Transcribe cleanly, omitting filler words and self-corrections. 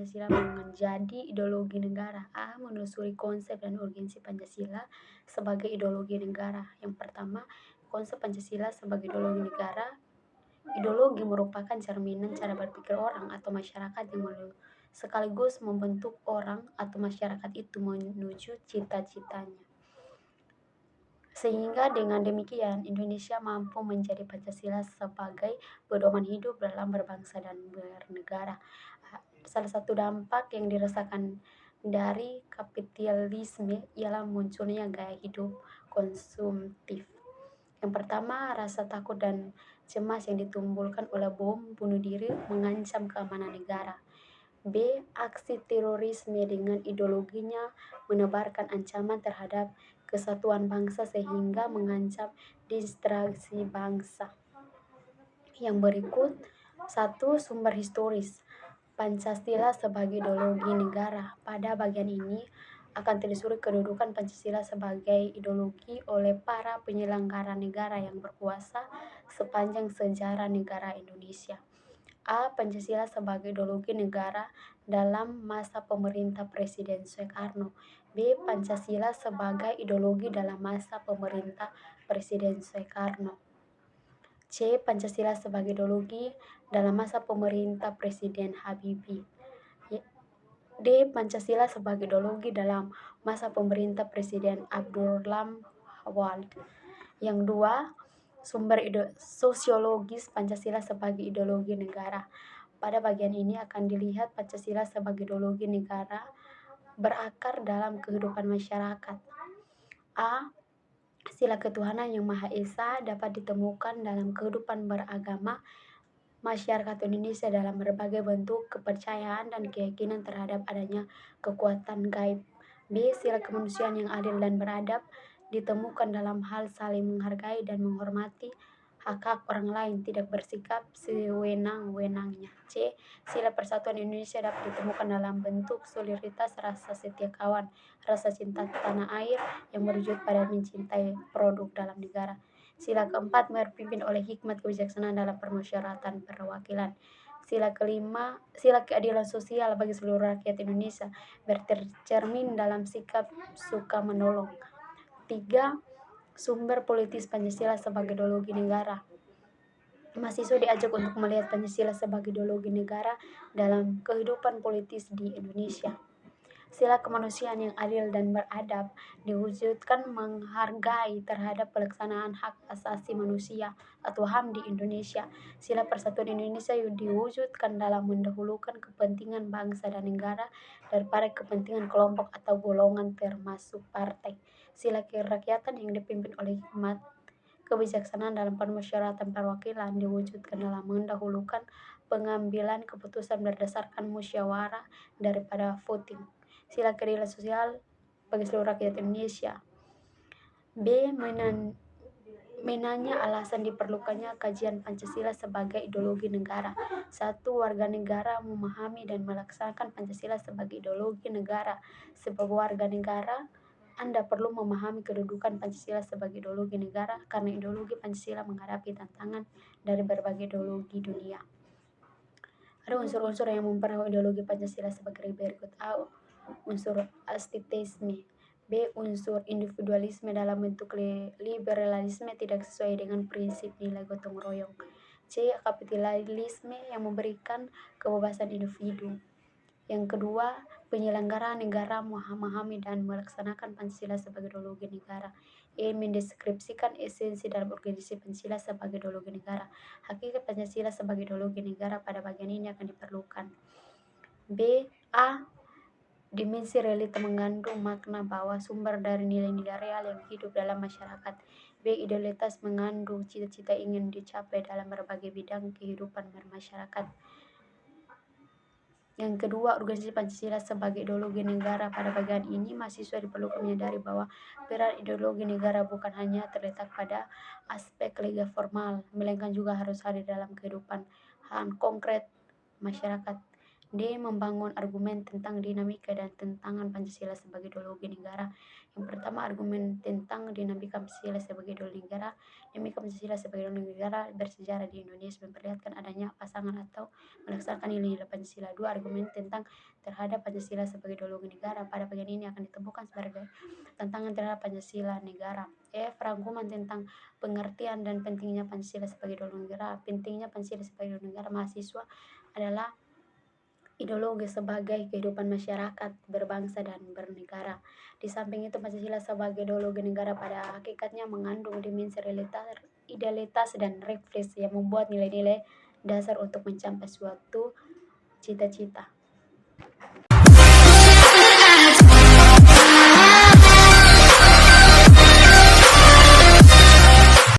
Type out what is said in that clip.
Pancasila menjadi ideologi negara? A. Menelusuri konsep dan urgensi Pancasila sebagai ideologi negara. Yang pertama, konsep Pancasila sebagai ideologi negara. Ideologi merupakan cerminan cara berpikir orang atau masyarakat yang sekaligus membentuk orang atau masyarakat itu menuju cita-citanya. Sehingga dengan demikian Indonesia mampu menjadi Pancasila sebagai pedoman hidup dalam berbangsa dan bernegara. Salah satu dampak yang dirasakan dari kapitalisme ialah munculnya gaya hidup konsumtif. Yang pertama, rasa takut dan cemas yang ditimbulkan oleh bom bunuh diri mengancam keamanan negara. B. Aksi terorisme dengan ideologinya menebarkan ancaman terhadap kesatuan bangsa sehingga mengancam distraksi bangsa. Yang berikut, satu sumber historis Pancasila sebagai ideologi negara. Pada bagian ini akan telusuri kedudukan Pancasila sebagai ideologi oleh para penyelenggara negara yang berkuasa sepanjang sejarah negara Indonesia. A. Pancasila sebagai ideologi negara dalam masa pemerintah Presiden Soekarno. B. Pancasila sebagai ideologi dalam masa pemerintah Presiden Soekarno. C. Pancasila sebagai ideologi dalam masa pemerintah Presiden Habibie. D. Pancasila sebagai ideologi dalam masa pemerintah Presiden Abdurrahman Wahid. Yang dua, sumber sosiologis Pancasila sebagai ideologi negara. Pada bagian ini akan dilihat Pancasila sebagai ideologi negara berakar dalam kehidupan masyarakat. A. Sila ketuhanan yang Maha Esa dapat ditemukan dalam kehidupan beragama masyarakat Indonesia dalam berbagai bentuk kepercayaan dan keyakinan terhadap adanya kekuatan gaib. B. Sila kemanusiaan yang adil dan beradab ditemukan dalam hal saling menghargai dan menghormati hak-hak orang lain, tidak bersikap sewenang-wenangnya. C. Sila persatuan Indonesia dapat ditemukan dalam bentuk solidaritas, rasa setia kawan, rasa cinta tanah air yang berwujud pada mencintai produk dalam negara. Sila keempat berpimpin oleh hikmat kebijaksanaan dalam permusyawaratan perwakilan. Sila kelima, sila keadilan sosial bagi seluruh rakyat Indonesia bercermin dalam sikap suka menolong. 3. Sumber politis Pancasila sebagai ideologi negara. Mahasiswa diajak untuk melihat Pancasila sebagai ideologi negara dalam kehidupan politis di Indonesia. Sila kemanusiaan yang adil dan beradab diwujudkan menghargai terhadap pelaksanaan hak asasi manusia atau HAM di Indonesia. Sila persatuan Indonesia diwujudkan dalam mendahulukan kepentingan bangsa dan negara daripada kepentingan kelompok atau golongan termasuk partai. Sila kerakyatan yang dipimpin oleh hikmat kebijaksanaan dalam permusyawaratan perwakilan diwujudkan dalam mendahulukan pengambilan keputusan berdasarkan musyawarah daripada voting. Sila keadilan sosial bagi seluruh rakyat Indonesia. B. Menanya alasan diperlukannya kajian Pancasila sebagai ideologi negara. 1. Warga negara memahami dan melaksanakan Pancasila sebagai ideologi negara. Sebagai warga negara, Anda perlu memahami kedudukan Pancasila sebagai ideologi negara karena ideologi Pancasila menghadapi tantangan dari berbagai ideologi dunia. Ada unsur-unsur yang mempengaruhi ideologi Pancasila sebagai berikut. A. Unsur astitisme. B. Unsur individualisme dalam bentuk liberalisme tidak sesuai dengan prinsip nilai gotong royong. C. Kapitalisme yang memberikan kebebasan individu. Yang kedua, penyelenggara negara memahami dan melaksanakan Pancasila sebagai ideologi negara. E. Mendeskripsikan esensi dalam organisasi Pancasila sebagai ideologi negara. Hakikat Pancasila sebagai ideologi negara pada bagian ini akan diperlukan. B. A. Dimensi realita mengandung makna bahwa sumber dari nilai-nilai real yang hidup dalam masyarakat. B. Idealitas mengandung cita-cita ingin dicapai dalam berbagai bidang kehidupan bermasyarakat. Yang kedua, organisasi Pancasila sebagai ideologi negara. Pada bagian ini, mahasiswa diperlukan menyadari bahwa peran ideologi negara bukan hanya terletak pada aspek legal formal, melainkan juga harus hadir dalam kehidupan konkret masyarakat. D. Membangun argumen tentang dinamika dan tentangan Pancasila sebagai ideologi negara. Yang pertama, argumen tentang dinamika Pancasila sebagai ideologi negara. Dinamika Pancasila sebagai ideologi negara bersejarah di Indonesia memperlihatkan adanya pasangan atau melaksanakan nilai-nilai Pancasila. Dua, argumen tentang terhadap Pancasila sebagai ideologi negara. Pada bagian ini akan ditemukan sebagai tantangan terhadap Pancasila negara. F. Rangkuman tentang pengertian dan pentingnya Pancasila sebagai ideologi negara. Pentingnya Pancasila sebagai ideologi negara mahasiswa adalah ideologi sebagai kehidupan masyarakat berbangsa dan bernegara. Di samping itu, Pancasila sebagai ideologi negara pada hakikatnya mengandung dimensi idealitas dan refleks yang membuat nilai-nilai dasar untuk mencapai suatu cita-cita.